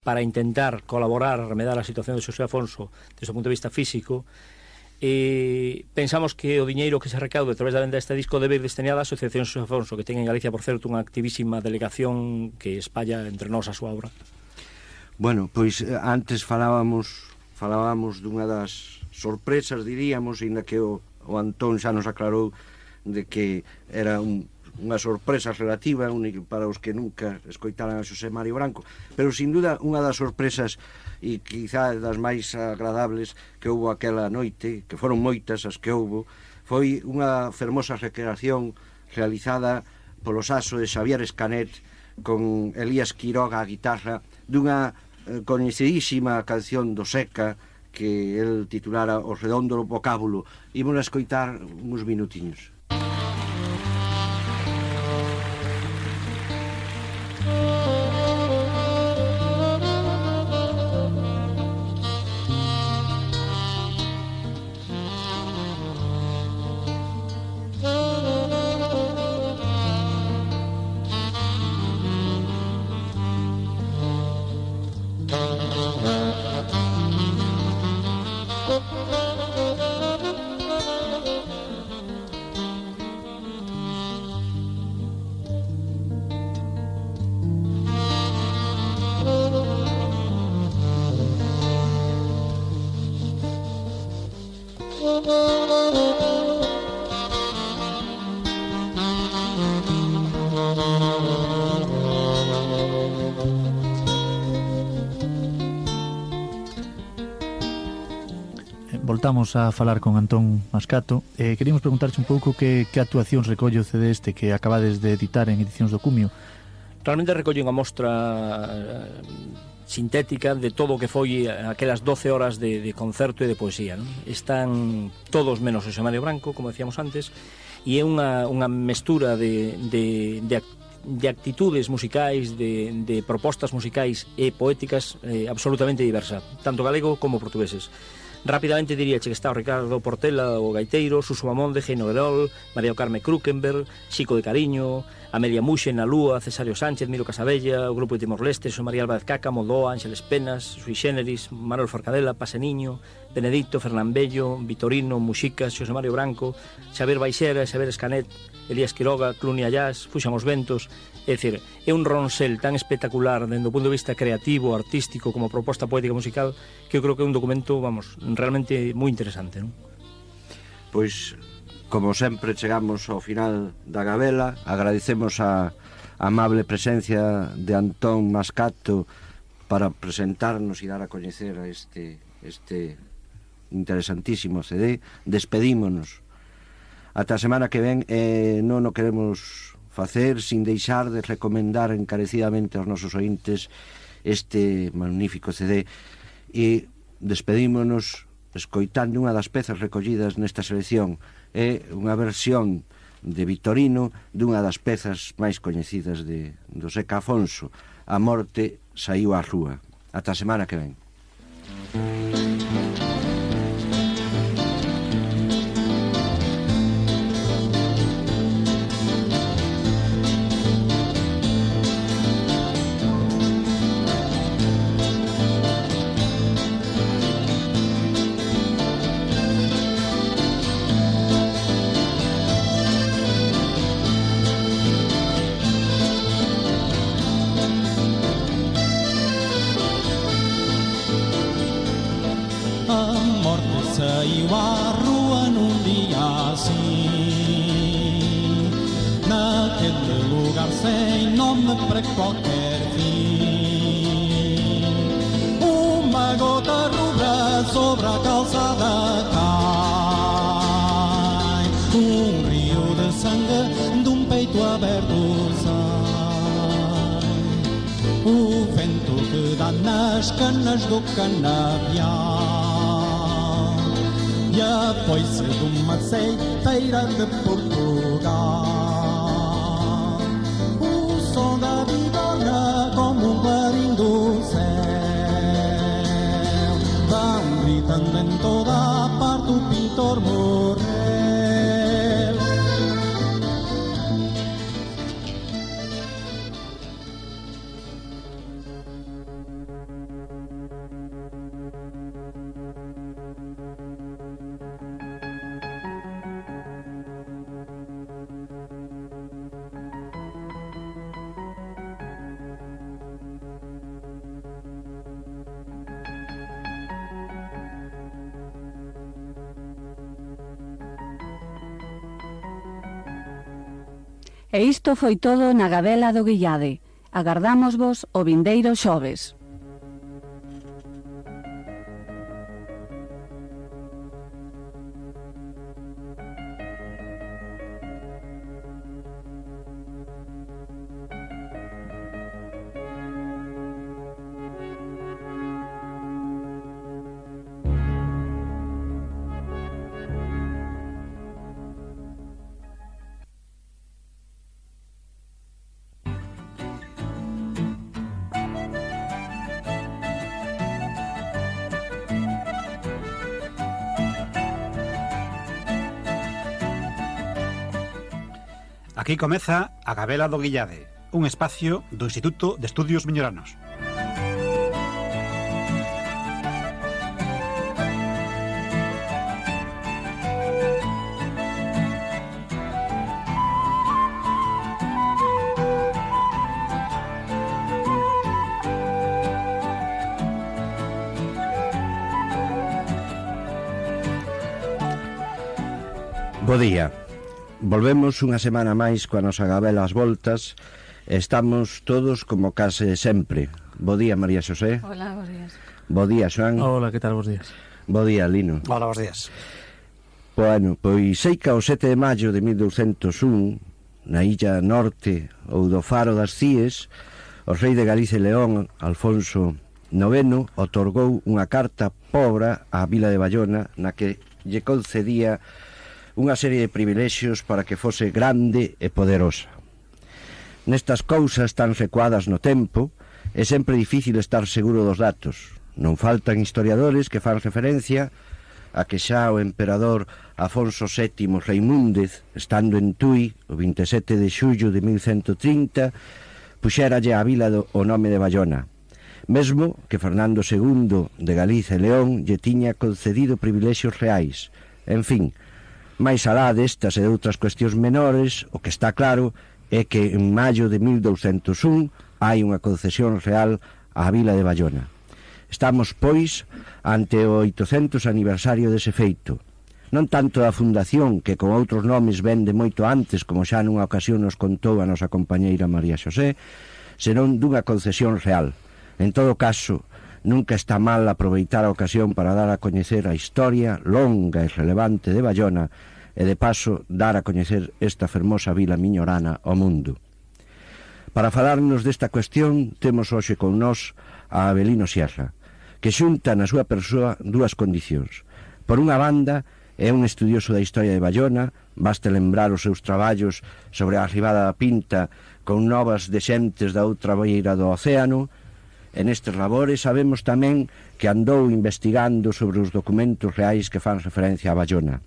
para intentar colaborar a remedar a situación de Xosé Afonso desde o punto de vista físico. Pensamos que o diñeiro que se recaude a través da venda deste disco debe ir destinado á Asociación Xosé Afonso, que ten en Galicia, por certo, unha activísima delegación que espalla entre nós a súa obra. Bueno, pois antes falábamos dunha das sorpresas, diríamos, ainda que o Antón xa nos aclarou de que era unha sorpresa relativa para os que nunca escoitaran a Xosé Mario Branco, pero sin duda unha das sorpresas e quizá das máis agradables que houbo aquela noite, que foron moitas as que houbo, foi unha fermosa recreación realizada polo saxo de Xavier Escanet con Elías Quiroga a guitarra dunha coñecidísima canción do Seca que el titulara O redondo do vocábulo. Imos a escoitar uns minutiños. Voltamos a falar con Antón Mascato. Queríamos preguntarche un pouco que actuacións recolle o CD este que acabades de editar en Edicións do Cumio. Realmente recolle unha mostra sintética de todo o que foi aquelas 12 horas de concerto e de poesía, non? Están todos menos Xosé Mario Branco, como decíamos antes, e é unha mestura de actitudes musicais, de propostas musicais e poéticas absolutamente diversa, tanto galego como portugueses. Rápidamente diríache que está o Ricardo Portela, o gaiteiro, Suso Mamonde, Geino Guerol, María Carme Krukenberg, Xico de Cariño, Amelia Muxe, Na Lúa, Cesario Sánchez, Miro Casabella, o grupo de Timor-Leste, Xosé María Álvarez Caca, Modoa, Ángeles Penas, Sui Xéneris, Manuel Forcadela, Paseniño, Benedicto, Fernán Bello, Vitorino, Muxicas, Xosé Mario Branco, Xavier Baixera, Xavier Escanet, Elías Quiroga, Cluny Allás, Fuxan os Ventos. É dicir, é un ronsel tan espectacular dende o punto de vista creativo, artístico, como proposta poética musical, que eu creo que é un documento, vamos, realmente moi interesante, non? Pois, como sempre, chegamos ao final da gabela. Agradecemos a amable presencia de Antón Mascato para presentarnos e dar a coñecer a este interesantísimo CD. Despedímonos. Ata a semana que ven, non o queremos facer sin deixar de recomendar encarecidamente aos nosos ointes este magnífico CD, e despedímonos escoitando unha das pezas recollidas nesta selección. É unha versión de Vitorino dunha das pezas máis coñecidas do Seca Afonso, A morte saíu á rúa. Ata a semana que ven. Saiu à rua num dia assim, naquele lugar sem nome para qualquer fim. Uma gota rubra sobre a calçada cai, um rio de sangue de um peito aberto sai. O vento que dá nas canas do canavial e a foice de uma ceiteira de Portugal. O som da bigorna como um clarim do céu vão gritando em toda a parte, o pintor morreu. E isto foi todo na Gabela do Guillade. Agardámosvos o vindeiro xoves. Aquí comeza a Gabela do Guillade, un espacio do Instituto de Estudios Miñoranos. Bo día. Volvemos unha semana máis coa nosa Gabela ás voltas. Estamos todos como case sempre. Bo día, María Xosé. Hola, bons días. Bo día, Xoán. Hola, que tal, bons días? Bo día, Lino. Hola, bons días. Bueno, pois seica o 7 de maio de 1201, na illa norte ou do Faro das Cíes, o rei de Galicia e León, Alfonso IX, otorgou unha carta pobra á vila de Bayona na que lle concedía unha serie de privilexios para que fose grande e poderosa. Nestas cousas tan recuadas no tempo, é sempre difícil estar seguro dos datos. Non faltan historiadores que fan referencia a que xa o emperador Afonso VII Reimúndez, estando en Tui, o 27 de xullo de 1130, puxéralle á vila o nome de Bayona. Mesmo que Fernando II de Galicia e León lle tiña concedido privilexios reais. En fin, máis alá destas e de outras cuestións menores, o que está claro é que en maio de 1201 hai unha concesión real á vila de Bayona. Estamos, pois, ante o 800 aniversario dese feito. Non tanto da fundación, que con outros nomes ven de moito antes, como xa nunha ocasión nos contou a nosa compañeira María Xosé, senón dunha concesión real. En todo caso, nunca está mal aproveitar a ocasión para dar a coñecer a historia longa e relevante de Bayona e de paso dar a coñecer esta fermosa vila miñorana ao mundo. Para falarnos desta cuestión temos hoxe con nós a Avelino Sierra, que xunta na súa persoa dúas condicións. Por unha banda, é un estudioso da historia de Bayona, basta lembrar os seus traballos sobre a arribada da Pinta con novas de xentes da outra beira do océano. En estes labores sabemos tamén que andou investigando sobre os documentos reais que fan referencia a Bayona.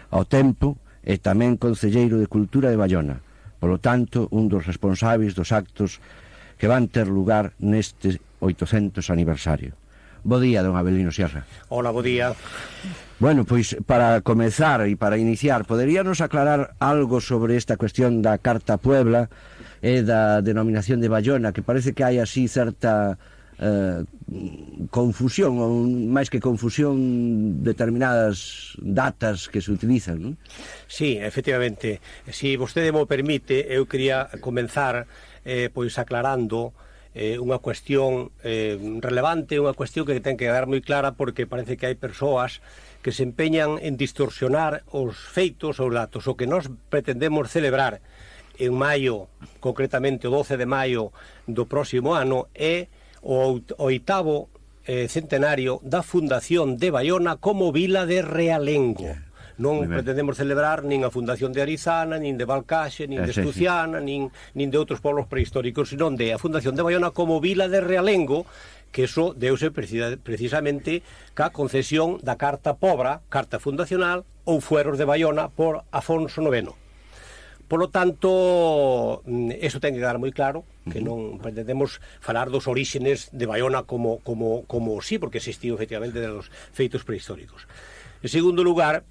Ao tempo, é tamén concelleiro de Cultura de Bayona, polo tanto, un dos responsáveis dos actos que van ter lugar neste 800 aniversario. Bo día, don Avelino Sierra. Hola, bo día. Bueno, pois, para comezar e para iniciar, poderíanos aclarar algo sobre esta cuestión da Carta Puebla e da denominación de Bayona, que parece que hai así certa confusión, ou máis que confusión, determinadas datas que se utilizan, non? Sí, efectivamente. Si vostede mo permite, eu quería comenzar pois aclarando unha cuestión relevante, unha cuestión que ten que quedar moi clara, porque parece que hai persoas que se empeñan en distorsionar os feitos ou datos. O que nós pretendemos celebrar en maio, concretamente o 12 de maio do próximo ano, é o 8º centenario da fundación de Bayona como vila de realengo. Non pretendemos celebrar nin a fundación de Arizana, nin de Balcaxe, nin de Estuciana, nin de outros pueblos prehistóricos, senón de a fundación de Bayona como vila de realengo, que eso deuse precisamente ca concesión da Carta Pobra, Carta Fundacional ou Fueros de Bayona por Afonso IX. Por lo tanto, eso ten que quedar moi claro, que non pretendemos falar dos orígenes de Bayona como sí, porque existiu efectivamente de los feitos prehistóricos. En segundo lugar,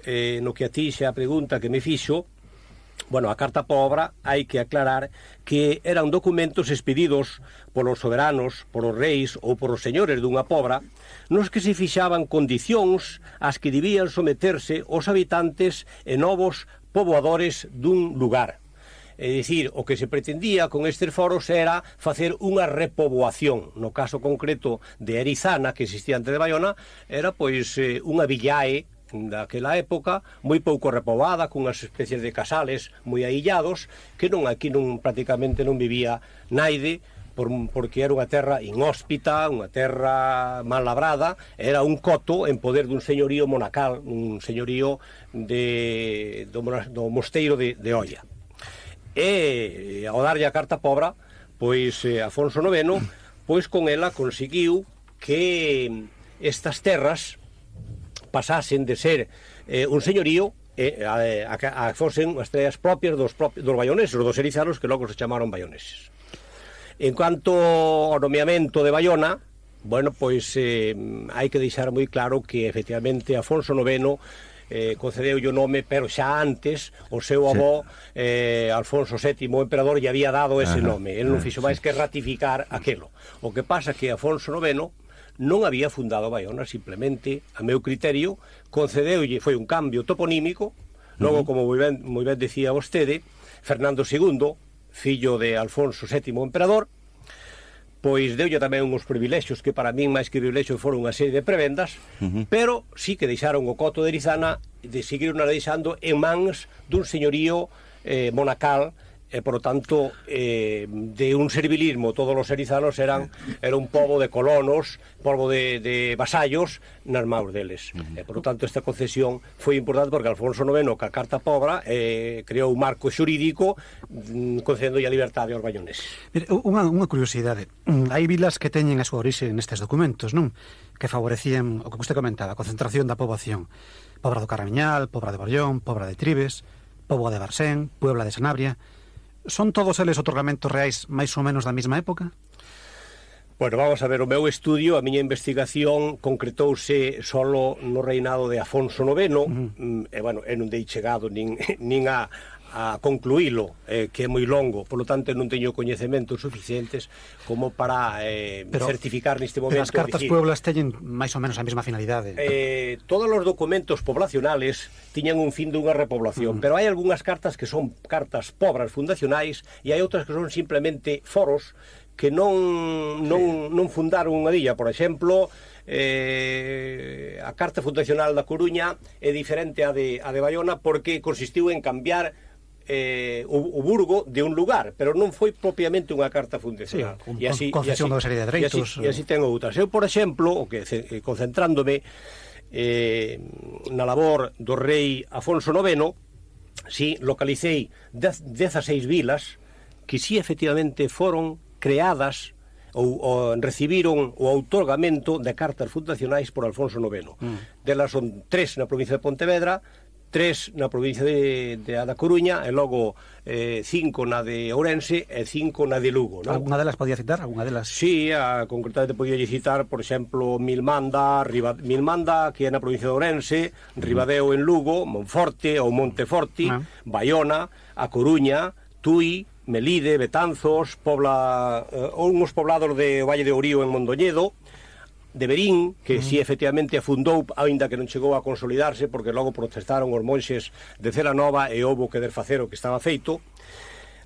no que a ti xa a pregunta que me fixo, bueno, a Carta Pobra hai que aclarar que eran documentos expedidos polos soberanos, polos reis ou polos señores dunha pobra, nos que se fixaban condicións ás que debían someterse os habitantes e novos poboadores dun lugar. É dicir, o que se pretendía con estes foros era facer unha repoboación. No caso concreto de Erizana, que existía antes de Baiona, era pois unha villae daquela época, moi pouco repoboada, cunhas especies de casales moi aillados, que aquí prácticamente non vivía naide, porque era unha terra inhóspita, unha terra mal labrada, era un coto en poder dun señorío monacal, un señorío do mosteiro de Oia. E ao darlle a carta pobra, pois Afonso IX, pois con ela conseguiu que estas terras pasasen de ser un señorío a fosen as terras propias dos baioneses, dos erizanos, que logo se chamaron baioneses. En cuanto ao nomeamento de Baiona, bueno, pois hai que deixar moi claro que efectivamente Afonso IX concedeu o nome, pero xa antes o seu avó Alfonso VII, o emperador, lle había dado ese nome. El non fixo máis que ratificar aquelo. O que pasa que Afonso IX non había fundado Baiona, simplemente, a meu criterio, concedeulle, foi un cambio toponímico, logo, como moi ben decía vostede, Fernando II, fillo de Alfonso VII, o emperador, pois deulle tamén uns privilexios que para min máis que privilexios foron unha serie de prebendas, pero sí que deixaron o coto de Erizana, seguiron deixando en mans dun señorío monacal, e, por lo tanto, de un servilismo. Todos os erizanos era un pobo de colonos, pobo de vasallos nas maus deles. Por lo tanto, esta concesión foi importante porque Alfonso IX, ca carta pobra, creou un marco xurídico concedendo a liberdade aos baioneses. Unha curiosidade. Hai vilas que teñen a súa orixe nestes documentos, non? Que favorecían o que vostè comentaba, a concentración da poboación. Pobra do Caramiñal, Pobra de Borllón, Pobra de Tribes, Póvoa de Barsén, Puebla de Sanabria. Son todos eles otorgamentos reais máis ou menos da mesma época? Bueno, vamos a ver, o meu estudio, a miña investigación concretouse solo no reinado de Afonso IX, e, bueno, non dei chegado nin a concluílo, que é moi longo, polo tanto non teño coñecementos suficientes como para certificar neste momento. Pero as cartas pueblas teñen máis ou menos a mesma finalidade. Todos os documentos poblacionales tiñan un fin dunha repoblación, pero hai algunhas cartas que son cartas pobras fundacionais e hai outras que son simplemente foros que non fundaron unha villa. Por exemplo, a carta fundacional da Coruña é diferente a de Baiona porque consistiu en cambiar o burgo de un lugar, pero non foi propiamente unha carta fundacional. Sí, concesión dunha serie de dereitos. E así ten outras. Eu, por exemplo, concentrándome na labor do rei Afonso IX, localicei 16 vilas que efectivamente foron creadas ou recibiron o outorgamento de cartas fundacionais por Alfonso IX. Delas son 3 na provincia de Pontevedra, 3 na provincia da Coruña e logo 5 na de Ourense e 5 na de Lugo, non? Alguna delas podía citar? Alguna delas? Sí, concretamente podía citar, por exemplo, Milmanda, que é na provincia de Ourense, Ribadeo en Lugo, Monforte ou Monteforti, Baiona, A Coruña, Tui, Melide, Betanzos, uns poblados de Valle de Orío en Mondoñedo, de Berín, que si efectivamente afundou, aínda que non chegou a consolidarse, porque logo protestaron os monxes de Celanova e houbo que desfacer o que estaba feito.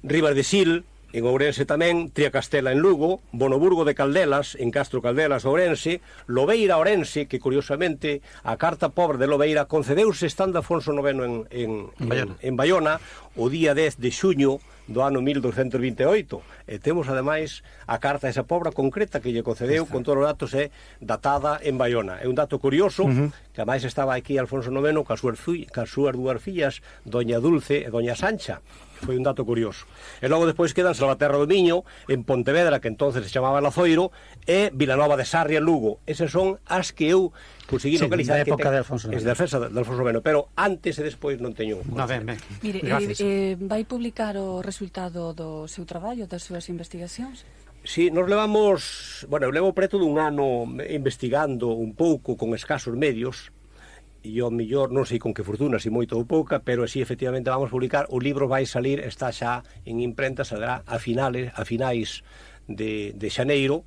Ribas de Sil, en Ourense tamén, Triacastela en Lugo, Bonoburgo de Caldelas, en Castro Caldelas, Ourense, Lobeira, Ourense, que curiosamente a carta pobre de Lobeira concedeuse estando Afonso IX en Baiona o día 10 de xuño do ano 1228, e temos ademais a carta esa pobra concreta que lle concedeu con todos os datos datada en Baiona. É un dato curioso, que ademais estaba aquí Alfonso IX cas súas dúas fillas, Doña Dulce e Doña Sancha. Foi un dato curioso. E logo despois quedan Salvaterra do Miño, en Pontevedra, que entonces se chamaba Lazoiro, e Vilanova de Sarria, en Lugo. Esas son as que eu conseguí localizar. Da época de Alfonso IX. Es de Alfonso IX, pero antes e despois non teño. Ben. Mire, vai publicar o resultado do seu traballo, das súas investigacións? Sí, nos levamos, eu levo preto dun ano investigando un pouco con escasos medios, e ao mellor non sei con que fortuna, se moito ou pouca, pero así efectivamente vamos publicar. O libro vai salir, está xa en imprenta, saldrá a finais de xaneiro,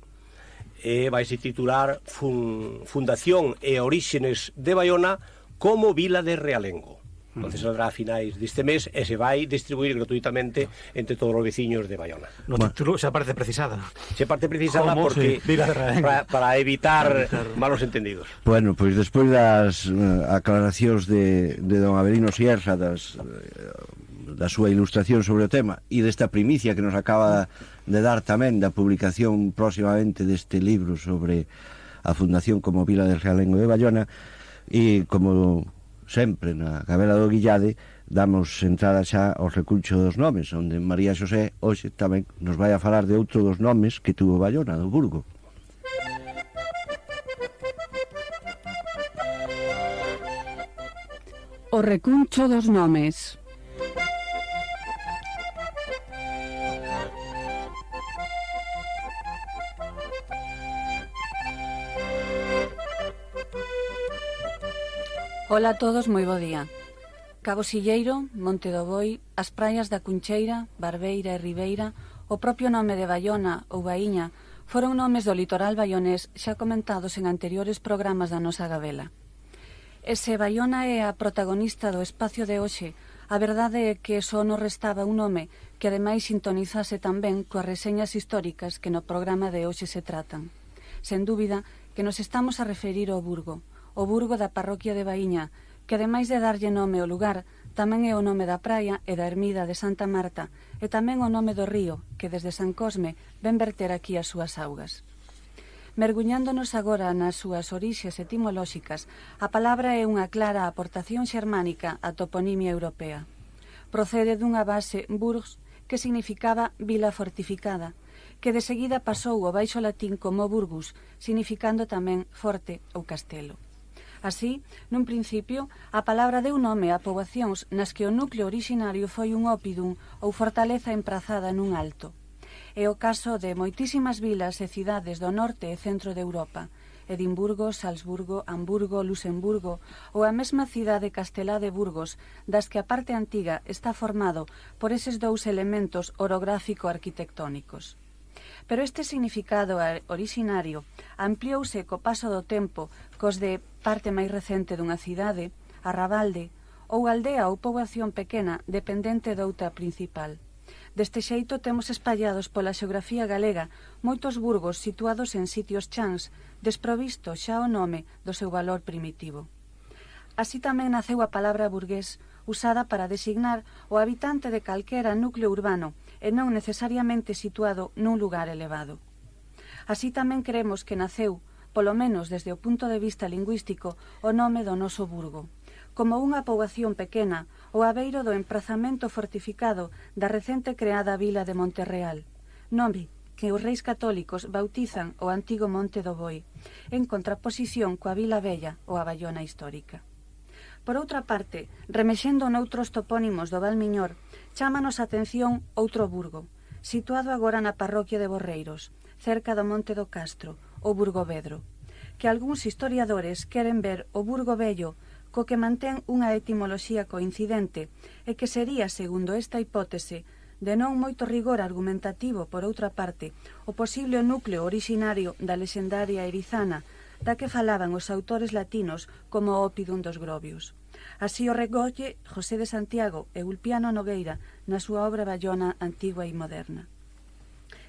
e vai se titular Fundación e Oríxenes de Baiona como Vila de Realengo. Entonces saldrá a finais deste mes e se vai distribuir gratuitamente entre todos os veciños de Bayona. No título xa parece precisada. Se parte precisada ¿Cómo? porque Sí, Vila de Realengo. para evitar malos entendidos. Bueno, pois despois das aclaracións de don Avelino Sierra da súa ilustración sobre o tema e desta primicia que nos acaba de dar tamén da publicación próximamente deste libro sobre a Fundación como Vila de Realengo de Bayona, e como sempre na Gabela do Guillade damos entrada xa ao recuncho dos nomes, onde María Xosé hoxe tamén nos vai a falar de outro dos nomes que tuvo Bayona, do Burgo. O recuncho dos nomes. Ola a todos, moi bo día. Cabo Silleiro, Monte do Boi, as praias da Cuncheira, Barbeira e Ribeira, o propio nome de Bayona ou Baíña foron nomes do litoral bayonés xa comentados en anteriores programas da nosa Gabela. E se Bayona é a protagonista do espacio de hoxe, a verdade é que só nos restaba un nome que ademais sintonizase tamén coas reseñas históricas que no programa de hoxe se tratan. Sen dúbida que nos estamos a referir ao Burgo da parroquia de Baíña, que ademais de darlle nome ao lugar, tamén é o nome da praia e da ermida de Santa Marta, e tamén o nome do río, que desde San Cosme ven verter aquí as súas augas. Merguñándonos agora nas súas orixes etimolóxicas, a palabra é unha clara aportación xermánica á toponimia europea. Procede dunha base burgs, que significaba vila fortificada, que de seguida pasou ao baixo latín como burgus, significando tamén forte ou castelo. Así, nun principio, a palabra deu nome a poboacións nas que o núcleo orixinario foi un oppidum ou fortaleza emprazada nun alto. É o caso de moitísimas vilas e cidades do norte e centro de Europa, Edimburgo, Salzburgo, Hamburgo, Luxemburgo ou a mesma cidade castelá de Burgos, das que a parte antiga está formado por eses dous elementos orográfico-arquitectónicos. Pero este significado orixinario ampliouse co paso do tempo cos de parte máis recente dunha cidade, arrabalde, ou aldea ou poboación pequena dependente doutra principal. Deste xeito temos espallados pola xeografía galega moitos burgos situados en sitios chans, desprovisto xa o nome do seu valor primitivo. Así tamén naceu a palabra burgués, usada para designar o habitante de calquera núcleo urbano e non necesariamente situado nun lugar elevado. Así tamén creemos que naceu, polo menos desde o punto de vista lingüístico, o nome do noso burgo, como unha poboación pequena ou abeiro do emprazamento fortificado da recente creada vila de Monterreal, nome que os reis católicos bautizan o antigo Monte do Boi, en contraposición coa Vila Vella ou a Bayona histórica. Por outra parte, remexendo noutros topónimos do Val Miñor, chámanos a atención outro burgo, situado agora na parroquia de Borreiros, cerca do Monte do Castro, o Burgovedro, que algúns historiadores queren ver o Burgo Vello co que mantén unha etimoloxía coincidente e que sería, segundo esta hipótese, de non moito rigor argumentativo por outra parte, o posible núcleo orixinario da lexendaria erizana, da que falaban os autores latinos como o oppidum dos grovios. Así o recolle José de Santiago e Ulpiano Nogueira na súa obra Bayona antigua e moderna.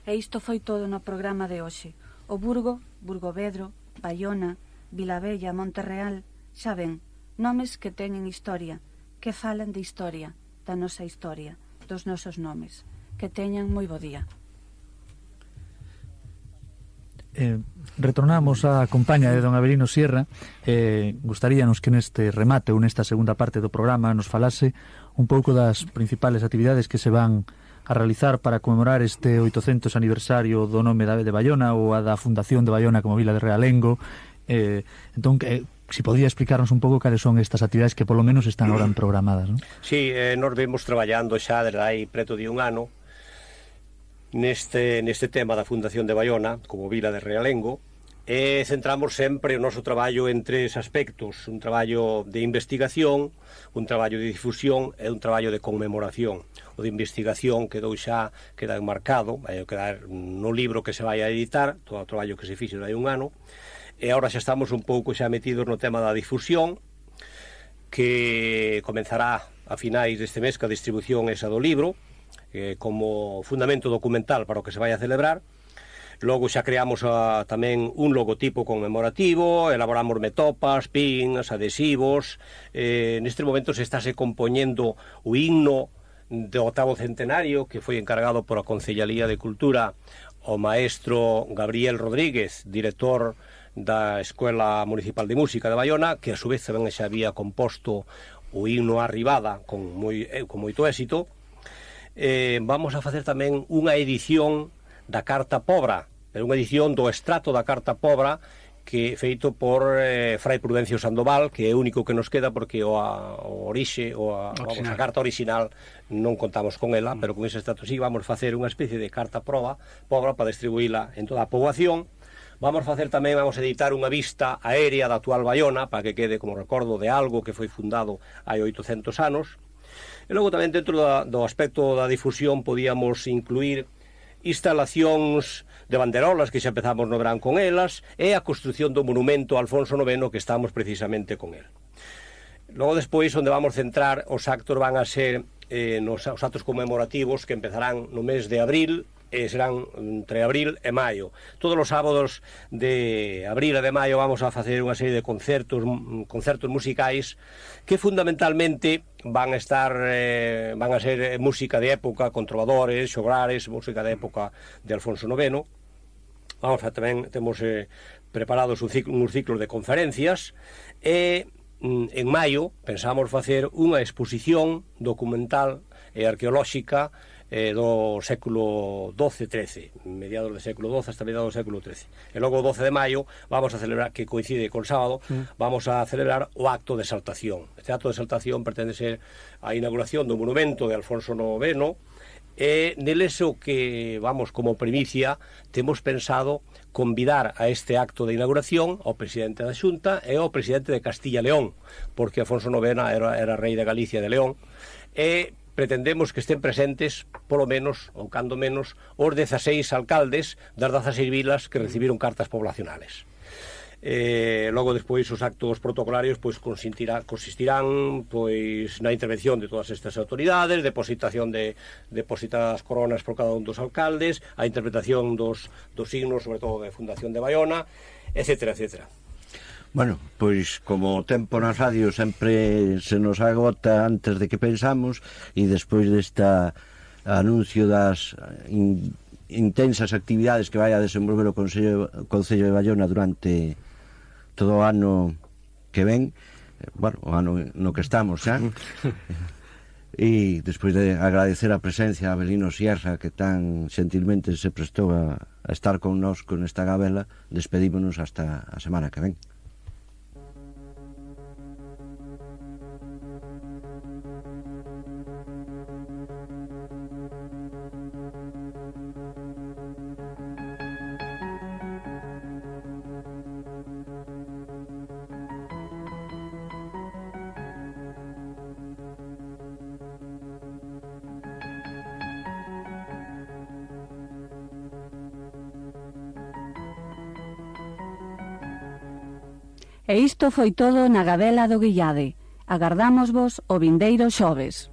E isto foi todo no programa de hoxe. O Burgo, Burgovedro, Bayona, Vilavella, Monterreal, xa ven, nomes que teñen historia, que falan de historia, da nosa historia, dos nosos nomes. Que teñan moi bo día. Retornamos á compaña de don Avelino Sierra. Gustaríanos que neste remate ou nesta segunda parte do programa nos falase un pouco das principales actividades que se van a realizar para conmemorar este 800 aniversario do nome de Bayona ou a da fundación de Bayona como Vila de Realengo. Entón, si podía explicarnos un pouco cales son estas actividades que polo menos están ahora programadas, non? Sí, nos vemos traballando xa desde hai preto de un ano neste tema da Fundación de Bayona como Vila de Realengo, e centramos sempre o noso traballo en tres aspectos: un traballo de investigación, un traballo de difusión e un traballo de conmemoración. O de investigación quedou xa enmarcado, vai quedar no libro que se vai a editar, todo o traballo que se fixo hai un ano, e agora xa estamos un pouco xa metidos no tema da difusión, que comenzará a finais deste mes que a distribución esa do libro, como fundamento documental para o que se vai a celebrar. Logo xa creamos tamén un logotipo conmemorativo, elaboramos metopas, pins, adhesivos. Neste momento se estáse compoñendo o himno do 8º centenario, que foi encargado por a Concellalía de Cultura o maestro Gabriel Rodríguez, director da Escola Municipal de Música de Baiona, que a su vez tamén xa había composto o himno Arribada con moito éxito. Vamos a facer tamén unha edición da Carta Pobra, pero unha edición do extracto da Carta Pobra que feito por Fray Prudencio Sandoval, que é o único que nos queda porque a carta original non contamos con ela, pero con ese extracto sí vamos a facer unha especie de carta pobra para distribuíla en toda a poboación. Vamos a editar unha vista aérea da actual Baiona para que quede como recordo de algo que foi fundado hai 800 anos. E logo tamén dentro do aspecto da difusión podíamos incluir instalacións de banderolas que xa empezamos no verán con elas e a construción do monumento a Alfonso IX que estamos precisamente con el. Logo despois onde vamos centrar os actos van a ser os actos conmemorativos que empezarán no mes de abril e serán entre abril e maio. Todos os sábados de abril e de maio vamos a facer unha serie de concertos musicais que fundamentalmente van a ser música de época, con trovadores, xograres, música de época de Alfonso IX. Temos preparados uns ciclos de conferencias e en maio pensamos facer unha exposición documental e arqueolóxica do século XII-XIII, mediados do século XII hasta mediados do século XIII. E logo o 12 de maio vamos a celebrar, que coincide con sábado, vamos a celebrar o acto de exaltación. Este acto de exaltación pretende ser a inauguración do monumento de Alfonso IX e neles o que, como primicia, temos pensado convidar a este acto de inauguración ao presidente da Xunta e ao presidente de Castilla e León, porque Alfonso IX era rei de Galicia e de León, e pretendemos que estén presentes, polo menos, ou cando menos, os 16 alcaldes das 16 vilas que recibiron cartas poblacionales. Logo, despois, os actos protocolarios consistirán na intervención de todas estas autoridades, depositación depositadas coronas por cada un dos alcaldes, a interpretación dos signos, sobre todo de Fundación de Baiona, etcétera, etcétera. Bueno, pois como o tempo na radio sempre se nos agota antes de que pensamos, e despois desta anuncio das intensas actividades que vai a desenvolver o Concello de Baiona durante todo o ano que ven, o ano no que estamos xa, e despois de agradecer a presencia a Avelino Sierra, que tan gentilmente se prestou a estar connosco nesta gabela, despedímonos hasta a semana que ven. E isto foi todo na Gabela do Guillade. Agardámosvos o vindeiro xoves.